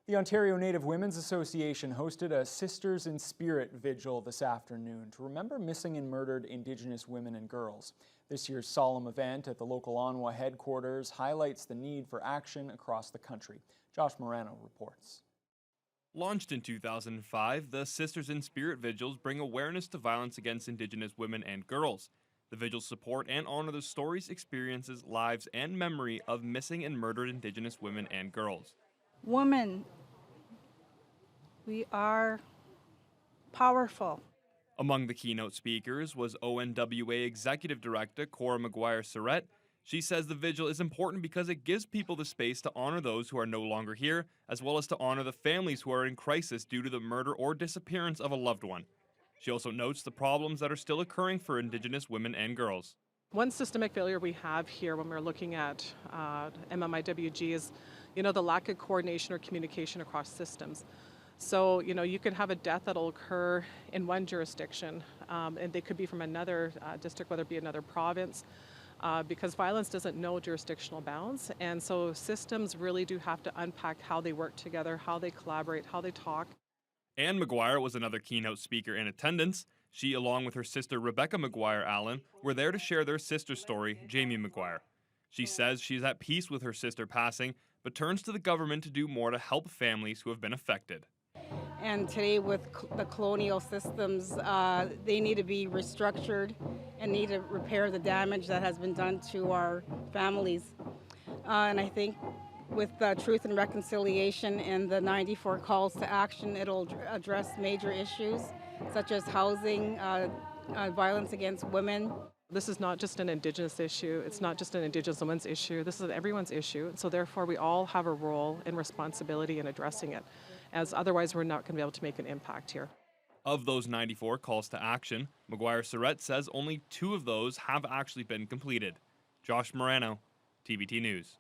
The Ontario Native Women's Association hosted a Sisters in Spirit vigil this afternoon to remember missing and murdered Indigenous women and girls. This year's solemn event at the local ONWA headquarters highlights the need for action across the country. Josh Morano reports. Launched in 2005, the Sisters in Spirit vigils bring awareness to violence against Indigenous women and girls. The vigils support and honor the stories, experiences, lives, and memory of missing and murdered Indigenous women and girls. Women, we are powerful. Among the keynote speakers was ONWA Executive Director Cora McGuire-Surrett. She says the vigil is important because it gives people the space to honor those who are no longer here, as well as to honor the families who are in crisis due to the murder or disappearance of a loved one. She also notes the problems that are still occurring for Indigenous women and girls. One systemic failure we have here when we're looking at MMIWG is, the lack of coordination or communication across systems. So, you can have a death that'll occur in one jurisdiction, and they could be from another district, whether it be another province, because violence doesn't know jurisdictional bounds. And so systems really do have to unpack how they work together, how they collaborate, how they talk. Anne McGuire was another keynote speaker in attendance. She, along with her sister Rebecca McGuire-Allen, were there to share their sister's story, Jamie McGuire. She says she's at peace with her sister passing, but turns to the government to do more to help families who have been affected. And today with the colonial systems, they need to be restructured and need to repair the damage that has been done to our families. And I think with Truth and Reconciliation and the 94 calls to action, it'll address major issues such as housing, violence against women. This is not just an Indigenous issue. It's not just an Indigenous women's issue. This is everyone's issue. So therefore, we all have a role and responsibility in addressing it, as otherwise we're not going to be able to make an impact here. Of those 94 calls to action, McGuire-Surrett says only 2 of those have actually been completed. Josh Morano, TBT News.